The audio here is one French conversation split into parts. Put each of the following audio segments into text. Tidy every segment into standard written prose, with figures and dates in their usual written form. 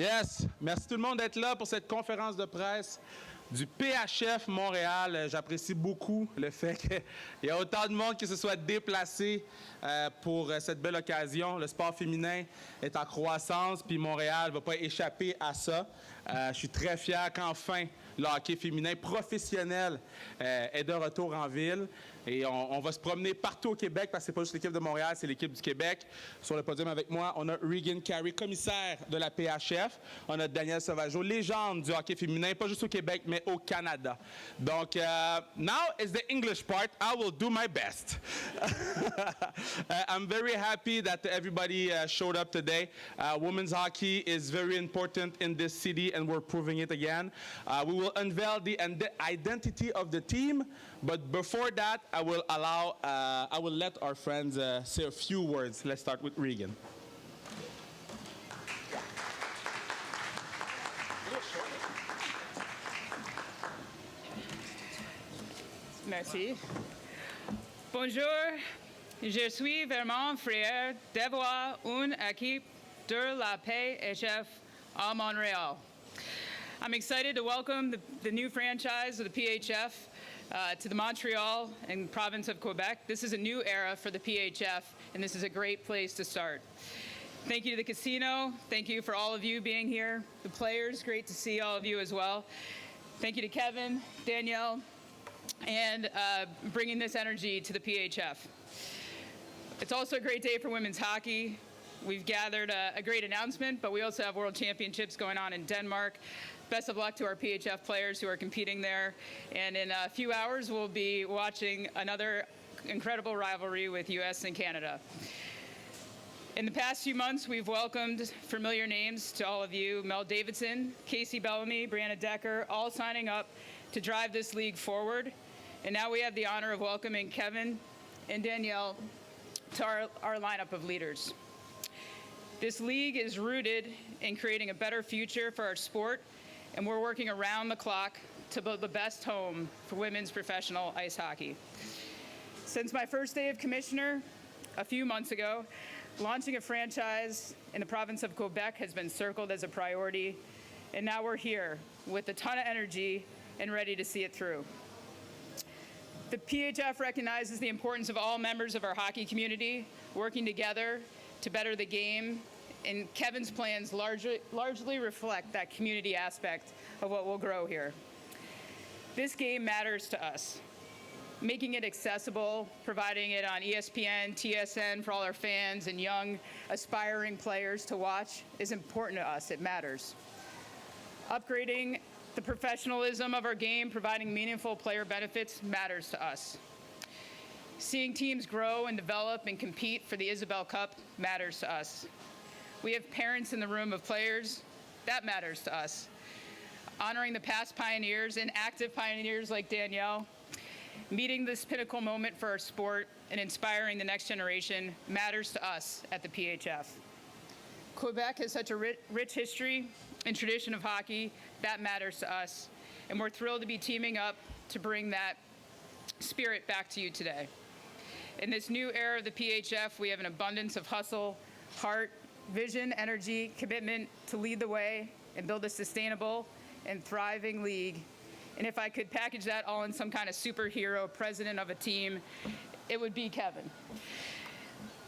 Yes, merci tout le monde d'être là pour cette conférence de presse du PHF Montréal. J'apprécie beaucoup le fait qu'il y a autant de monde qui se soit déplacé pour cette belle occasion. Le sport féminin est en croissance, puis Montréal ne va pas échapper à ça. Je suis très fier qu'enfin le hockey féminin professionnel est de retour en ville. Et on va se promener partout au Québec parce que c'est pas juste l'équipe de Montréal, c'est l'équipe du Québec. Sur le podium avec moi, on a Regan Carey, commissaire de la PHF. On a Daniel Sauvageau, légende du hockey féminin, pas juste au Québec, mais au Canada. Donc, now is the English part. I will do my best. I'm very happy that everybody showed up today. Women's hockey is very important in this city, and we're proving it again. We will unveil the identity of the team, but before that, I will let our friends say a few words. Let's start with Regan. Merci. Bonjour, je suis vraiment fier d'avoir une équipe de la PHF à Montreal. I'm excited to welcome the new franchise of the PHF to the Montreal and province of Quebec. This is a new era for the PHF, and this is a great place to start. Thank you to the casino. Thank you for all of you being here. The players, great to see all of you as well. Thank you to Kevin, Danielle, and bringing this energy to the PHF. It's also a great day for women's hockey. We've gathered a great announcement, but we also have World Championships going on in Denmark. Best of luck to our PHF players who are competing there. And in a few hours, we'll be watching another incredible rivalry with US and Canada. In the past few months, we've welcomed familiar names to all of you. Mel Davidson, Casey Bellamy, Brianna Decker, all signing up to drive this league forward. And now we have the honor of welcoming Kevin and Danielle to our lineup of leaders. This league is rooted in creating a better future for our sport, and we're working around the clock to build the best home for women's professional ice hockey. Since my first day of commissioner a few months ago, launching a franchise in the province of Quebec has been circled as a priority, and now we're here with a ton of energy and ready to see it through. The PHF recognizes the importance of all members of our hockey community working together to better the game, and Kevin's plans largely reflect that community aspect of what will grow here. This game matters to us. Making it accessible, providing it on ESPN, TSN for all our fans and young aspiring players to watch is important to us. It matters. Upgrading the professionalism of our game, providing meaningful player benefits matters to us. Seeing teams grow and develop and compete for the Isabelle Cup matters to us. We have parents in the room of players. That matters to us. Honoring the past pioneers and active pioneers like Danielle, meeting this pinnacle moment for our sport and inspiring the next generation matters to us at the PHF. Quebec has such a rich history and tradition of hockey. That matters to us. And we're thrilled to be teaming up to bring that spirit back to you today. In this new era of the PHF, we have an abundance of hustle, heart, vision, energy, commitment to lead the way and build a sustainable and thriving league. And if I could package that all in some kind of superhero president of a team, it would be Kevin.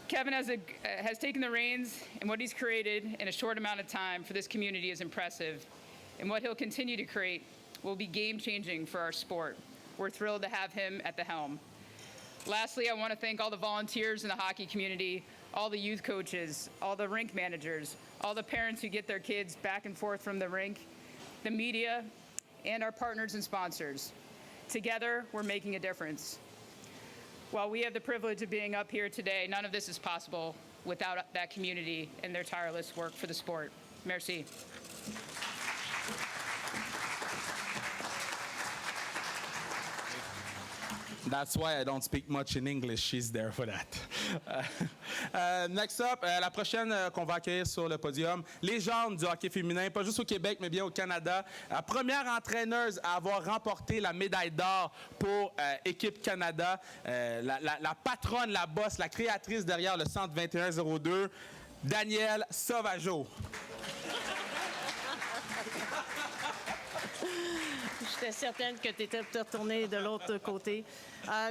Kevin has taken the reins, and what he's created in a short amount of time for this community is impressive. And what he'll continue to create will be game-changing for our sport. We're thrilled to have him at the helm. Lastly, I want to thank all the volunteers in the hockey community, all the youth coaches, all the rink managers, all the parents who get their kids back and forth from the rink, the media, and our partners and sponsors. Together, we're making a difference. While we have the privilege of being up here today, none of this is possible without that community and their tireless work for the sport. Merci. That's why I don't speak much in English. She's there for that. Next up, la prochaine qu'on va accueillir sur le podium, légende du hockey féminin, pas juste au Québec, mais bien au Canada. La première entraîneuse à avoir remporté la médaille d'or pour Équipe Canada, la patronne, la boss, la créatrice derrière le Centre 2102, Daniel Sauvageau. J'étais certaine que tu étais retourné de l'autre côté.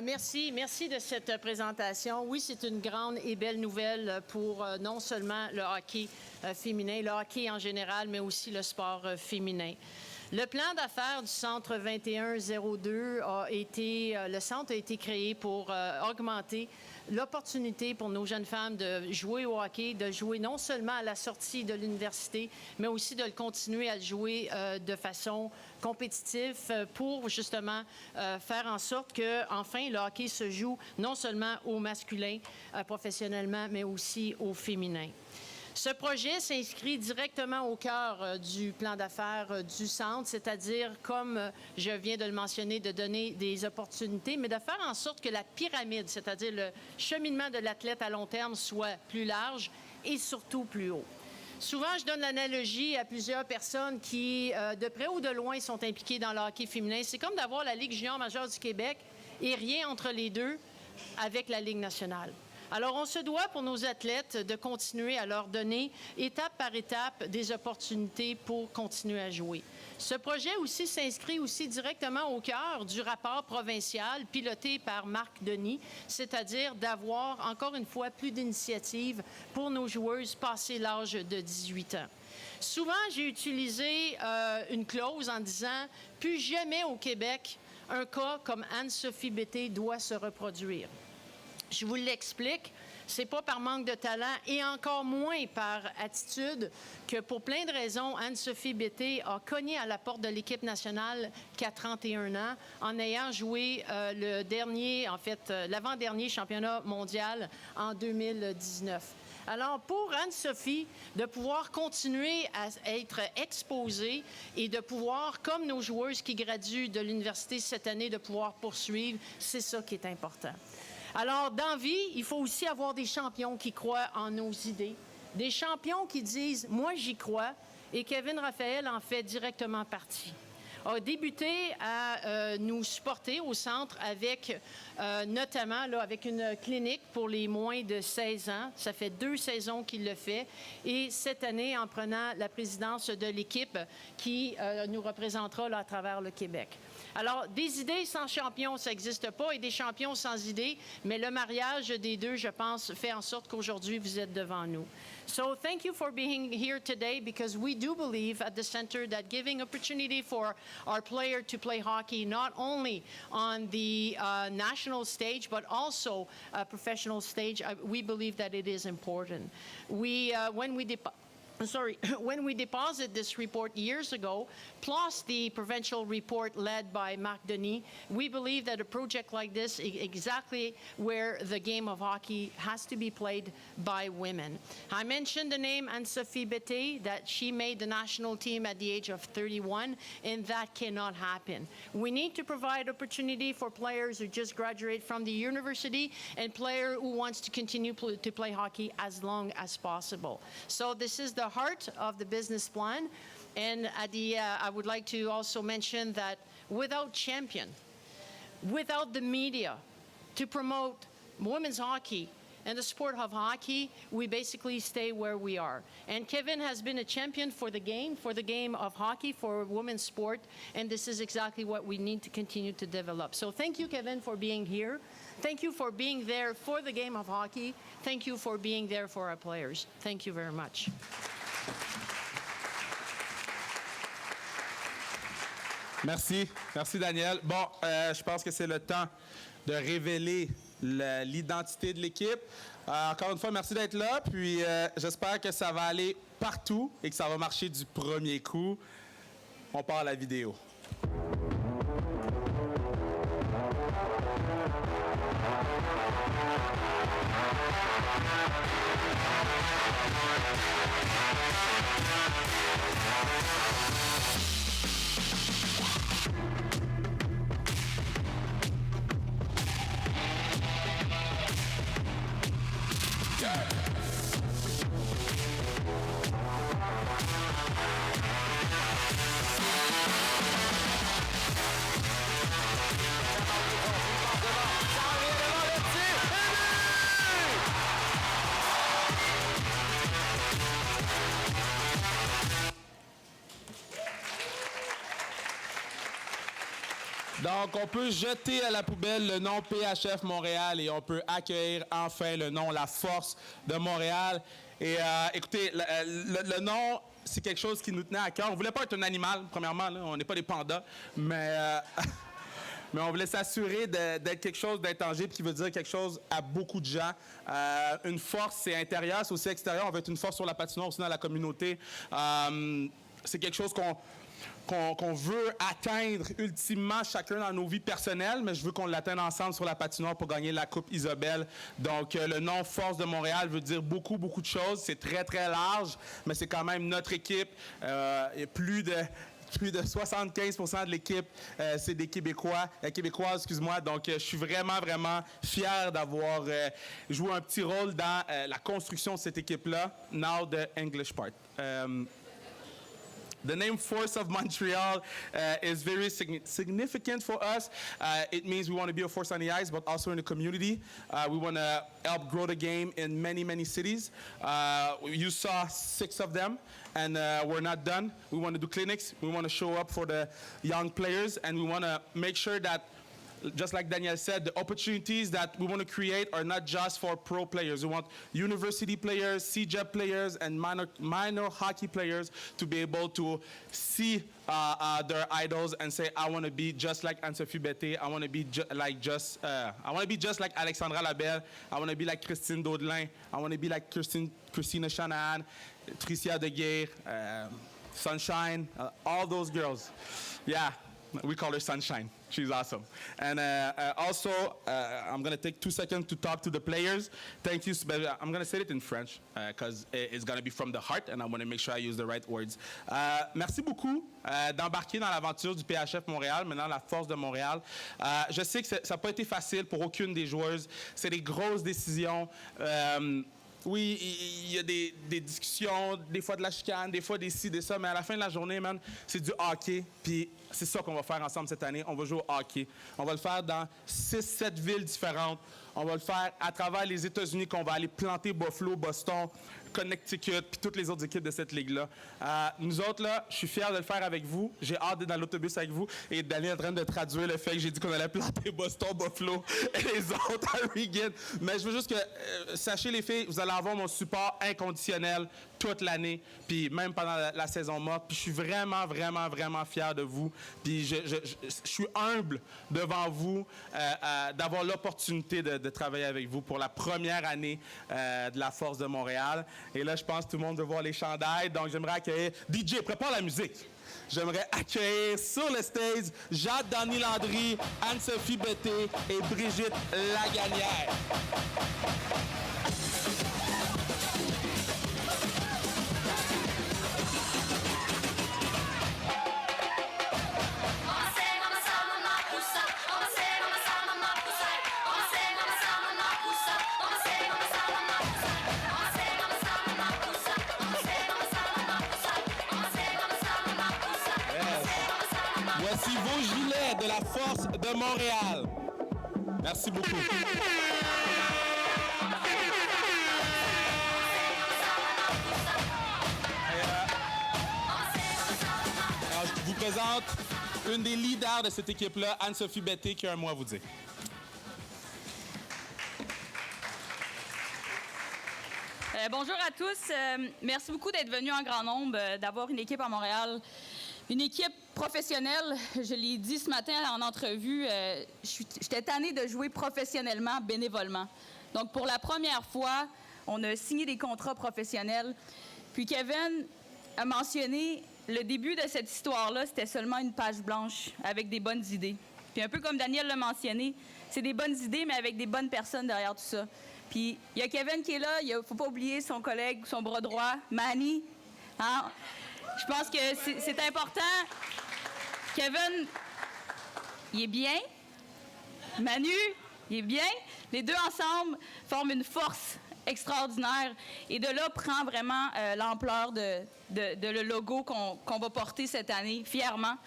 Merci de cette présentation. Oui, c'est une grande et belle nouvelle pour non seulement le hockey féminin, le hockey en général, mais aussi le sport féminin. Le plan d'affaires du Centre 2102 le centre a été créé pour augmenter l'opportunité pour nos jeunes femmes de jouer au hockey, de jouer non seulement à la sortie de l'université, mais aussi de le continuer à le jouer de façon compétitive pour justement faire en sorte que, enfin, le hockey se joue non seulement au masculin professionnellement, mais aussi au féminin. Ce projet s'inscrit directement au cœur du plan d'affaires du centre, c'est-à-dire, comme je viens de le mentionner, de donner des opportunités, mais de faire en sorte que la pyramide, c'est-à-dire le cheminement de l'athlète à long terme, soit plus large et surtout plus haut. Souvent, je donne l'analogie à plusieurs personnes qui, de près ou de loin, sont impliquées dans le hockey féminin. C'est comme d'avoir la Ligue junior majeure du Québec et rien entre les deux avec la Ligue nationale. Alors, on se doit pour nos athlètes de continuer à leur donner, étape par étape, des opportunités pour continuer à jouer. Ce projet aussi s'inscrit aussi directement au cœur du rapport provincial piloté par Marc Denis, c'est-à-dire d'avoir, encore une fois, plus d'initiatives pour nos joueuses passées l'âge de 18 ans. Souvent, j'ai utilisé une clause en disant « Plus jamais au Québec, un cas comme Anne-Sophie Bété doit se reproduire ». Je vous l'explique, c'est pas par manque de talent et encore moins par attitude que pour plein de raisons, Anne-Sophie Bété a cogné à la porte de l'équipe nationale qu'à 31 ans en ayant joué l'avant-dernier championnat mondial en 2019. Alors, pour Anne-Sophie, de pouvoir continuer à être exposée et de pouvoir, comme nos joueuses qui graduent de l'université cette année, de pouvoir poursuivre, c'est ça qui est important. Alors, dans la vie, il faut aussi avoir des champions qui croient en nos idées, des champions qui disent « moi, j'y crois », et Kevin Raphaël en fait directement partie. A débuté à nous supporter au centre avec, notamment, là, avec une clinique pour les moins de 16 ans. Ça fait 2 saisons qu'il le fait. Et cette année, en prenant la présidence de l'équipe qui nous représentera là, à travers le Québec. Alors, des idées sans champions, ça n'existe pas, et des champions sans idées, mais le mariage des deux, je pense, fait en sorte qu'aujourd'hui, vous êtes devant nous. So, thank you for being here today, because we do believe at the center that giving opportunity for our player to play hockey, not only on the national stage, but also professional stage, we believe that it is important. When we deposited this report years ago, plus the provincial report led by Marc Denis, we believe that a project like this is exactly where the game of hockey has to be played by women. I mentioned the name Anne-Sophie Bété, that she made the national team at the age of 31, and that cannot happen. We need to provide opportunity for players who just graduate from the university and player who wants to continue to play hockey as long as possible. So this is the heart of the business plan. And I would like to also mention that without champion, without the media to promote women's hockey and the sport of hockey, we basically stay where we are. And Kevin has been a champion for the game of hockey, for women's sport, and this is exactly what we need to continue to develop. So thank you, Kevin, for being here. Thank you for being there for the game of hockey. Thank you for being there for our players. Thank you very much. Merci. Merci, Daniel. Bon, je pense que c'est le temps de révéler l'identité de l'équipe. Encore une fois, merci d'être là. Puis, j'espère que ça va aller partout et que ça va marcher du premier coup. On part à la vidéo. Donc, on peut jeter à la poubelle le nom PHF Montréal et on peut accueillir enfin le nom La Force de Montréal. Et écoutez, le nom, c'est quelque chose qui nous tenait à cœur. On voulait pas être un animal, premièrement, là. On n'est pas des pandas, mais on voulait s'assurer d'être quelque chose d'intangible qui veut dire quelque chose à beaucoup de gens. Une force, c'est intérieur, c'est aussi extérieur. On veut être une force sur la patinoire, aussi dans la communauté. C'est quelque chose qu'on veut atteindre ultimement chacun dans nos vies personnelles, mais je veux qu'on l'atteigne ensemble sur la patinoire pour gagner la Coupe Isabelle. Donc, le nom Force de Montréal veut dire beaucoup, beaucoup de choses. C'est très, très large, mais c'est quand même notre équipe. Plus de 75% de l'équipe, c'est des Québécoises, excuse-moi. Donc, je suis vraiment, vraiment fier d'avoir joué un petit rôle dans la construction de cette équipe-là. Now, the English part. The name Force of Montreal is very significant for us. It means we want to be a force on the ice, but also in the community. We want to help grow the game in many, many cities. You saw 6 of them, and we're not done. We want to do clinics. We want to show up for the young players, and we want to make sure that, just like Daniel said, the opportunities that we want to create are not just for pro players. We want university players, CJEP players, and minor hockey players to be able to see their idols and say, I want to be just like Anne-Sophie Betté. I want to be just like Alexandra Labelle. I want to be like Christine Daudelin. I want to be like Christina Shanahan, Tricia Deguerre, Sunshine, all those girls. Yeah, we call her Sunshine. She's awesome. And also, I'm going to take 2 seconds to talk to the players. Thank you. I'm going to say it in French because it's going to be from the heart and I want to make sure I use the right words. Merci beaucoup d'embarquer dans l'aventure du PHF Montréal, maintenant la Force de Montréal. Je sais que ça n'a pas été facile pour aucune des joueuses. C'est des grosses décisions. Oui, il y a des discussions, des fois de la chicane, des fois des ci, des ça, mais à la fin de la journée, man, c'est du hockey. Puis c'est ça qu'on va faire ensemble cette année. On va jouer au hockey. On va le faire dans 6-7 villes différentes. On va le faire à travers les États-Unis qu'on va aller planter Buffalo, Boston, Connecticut, puis toutes les autres équipes de cette ligue-là. Nous autres, là, je suis fier de le faire avec vous. J'ai hâte d'être dans l'autobus avec vous. Et Daniel est en train de traduire le fait que j'ai dit qu'on allait planter Boston, Buffalo et les autres à Regan. Mais je veux juste que, sachez les filles, vous allez avoir mon support inconditionnel toute l'année, puis même pendant la saison morte. Puis je suis vraiment, vraiment, vraiment fier de vous. Puis je suis humble devant vous d'avoir l'opportunité de travailler avec vous pour la première année de la Force de Montréal. Et là, je pense que tout le monde veut voir les chandails. Donc, j'aimerais accueillir... DJ, prépare la musique. J'aimerais accueillir sur le stage Jade-Dany Landry, Anne-Sophie Betté et Brigitte Laganière. Voici vos gilets de la Force de Montréal. Merci beaucoup. Alors, je vous présente une des leaders de cette équipe-là, Anne-Sophie Betté, qui a un mot à vous dire. Bonjour à tous. Merci beaucoup d'être venus en grand nombre, d'avoir une équipe à Montréal. Une équipe professionnelle, je l'ai dit ce matin en entrevue, j'étais tannée de jouer professionnellement, bénévolement. Donc, pour la première fois, on a signé des contrats professionnels. Puis Kevin a mentionné, le début de cette histoire-là, c'était seulement une page blanche avec des bonnes idées. Puis un peu comme Daniel l'a mentionné, c'est des bonnes idées, mais avec des bonnes personnes derrière tout ça. Puis il y a Kevin qui est là, il ne faut pas oublier son collègue, son bras droit, Manny. Hein? Je pense que c'est important. Kevin, il est bien. Manu, il est bien. Les deux ensemble forment une force extraordinaire. Et de là prend vraiment l'ampleur de le logo qu'on va porter cette année, fièrement.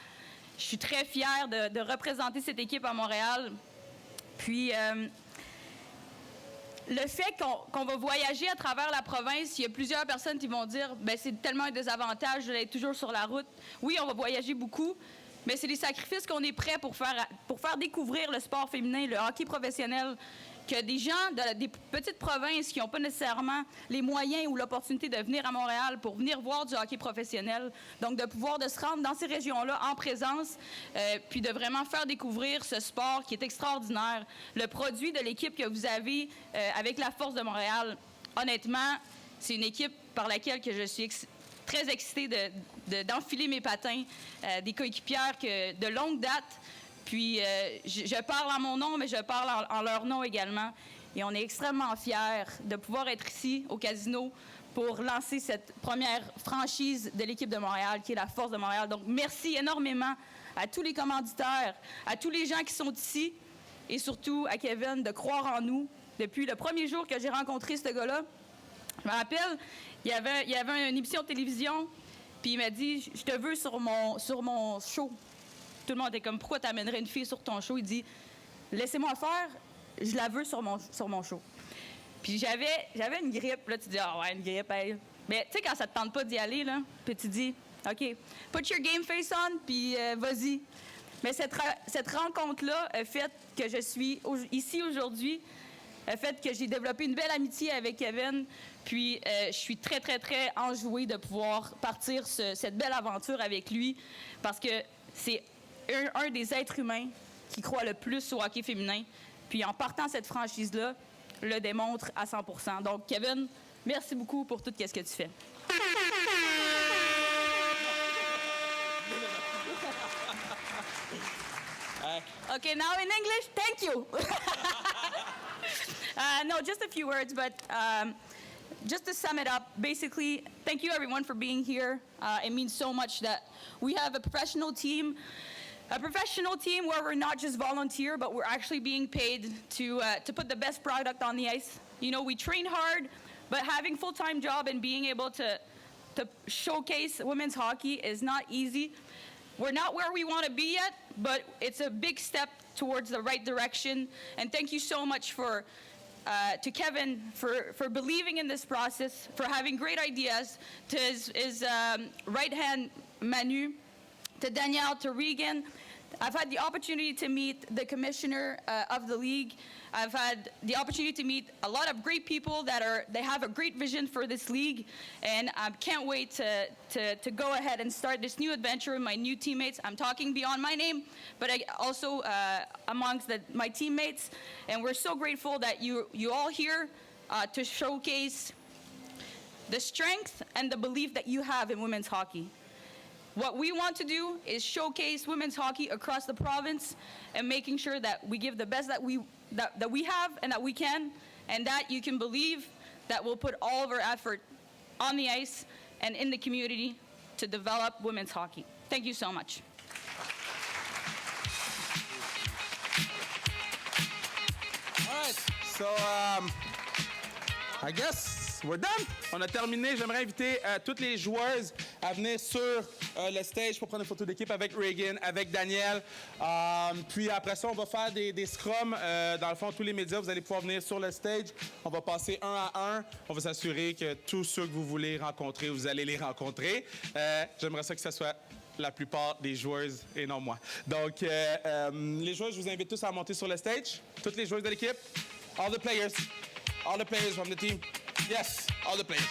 Je suis très fière de représenter cette équipe à Montréal. Puis... le fait qu'on va voyager à travers la province, il y a plusieurs personnes qui vont dire « ben c'est tellement un désavantage d'être toujours sur la route ». Oui, on va voyager beaucoup, mais c'est les sacrifices qu'on est prêt pour faire découvrir le sport féminin, le hockey professionnel, que des gens des petites provinces qui n'ont pas nécessairement les moyens ou l'opportunité de venir à Montréal pour venir voir du hockey professionnel. Donc, de pouvoir de se rendre dans ces régions-là en présence, puis de vraiment faire découvrir ce sport qui est extraordinaire. Le produit de l'équipe que vous avez avec la Force de Montréal, honnêtement, c'est une équipe par laquelle que je suis très excitée d'enfiler mes patins, des coéquipières de longue date. Puis, je parle en mon nom, mais je parle en leur nom également. Et on est extrêmement fiers de pouvoir être ici, au Casino, pour lancer cette première franchise de l'équipe de Montréal, qui est la Force de Montréal. Donc, merci énormément à tous les commanditaires, à tous les gens qui sont ici, et surtout à Kevin de croire en nous. Depuis le premier jour que j'ai rencontré ce gars-là, je me rappelle, il y avait une émission de télévision, puis il m'a dit « Je te veux sur mon show ». Tout le monde était comme, pourquoi t'amènerais une fille sur ton show? Il dit, laissez-moi faire, je la veux sur mon show. Puis j'avais une grippe, là, tu dis, ah ouais, une grippe, hey. Mais tu sais, quand ça te tente pas d'y aller, là, puis tu dis, OK, put your game face on, puis vas-y. Mais cette rencontre-là a fait que je suis ici aujourd'hui, a fait que j'ai développé une belle amitié avec Kevin, puis je suis très, très, très enjouée de pouvoir partir cette belle aventure avec lui, parce que c'est un des êtres humains qui croit le plus au hockey féminin. Puis en partant cette franchise-là, le démontre à 100%. Donc, Kevin, merci beaucoup pour tout ce que tu fais. Okay, now in English, thank you. No, just a few words, but just to sum it up, basically, thank you everyone for being here. It means so much that we have a professional team where we're not just volunteer, but we're actually being paid to put the best product on the ice. You know, we train hard, but having full-time job and being able to showcase women's hockey is not easy. We're not where we want to be yet, but it's a big step towards the right direction. And thank you so much to Kevin for believing in this process, for having great ideas, to his right-hand Manu, to Danielle, to Regan. I've had the opportunity to meet the commissioner of the league. I've had the opportunity to meet a lot of great people they have a great vision for this league, and I can't wait to go ahead and start this new adventure with my new teammates. I'm talking beyond my name, but also amongst my teammates, and we're so grateful that you all here to showcase the strength and the belief that you have in women's hockey. What we want to do is showcase women's hockey across the province and making sure that we give the best that we have and that we can, and that you can believe that we'll put all of our effort on the ice and in the community to develop women's hockey. Thank you so much. All right. So, I guess we're done. On a terminé. J'aimerais inviter toutes les joueuses à venir sur le stage pour prendre une photo d'équipe avec Regan, avec Daniel. Puis après ça, on va faire des scrums. Dans le fond, tous les médias, vous allez pouvoir venir sur le stage. On va passer un à un. On va s'assurer que tous ceux que vous voulez rencontrer, vous allez les rencontrer. J'aimerais ça que ce soit la plupart des joueuses et non moi. Donc, les joueuses, je vous invite tous à monter sur le stage. Toutes les joueuses de l'équipe. All the players from the team. Yes, all the players.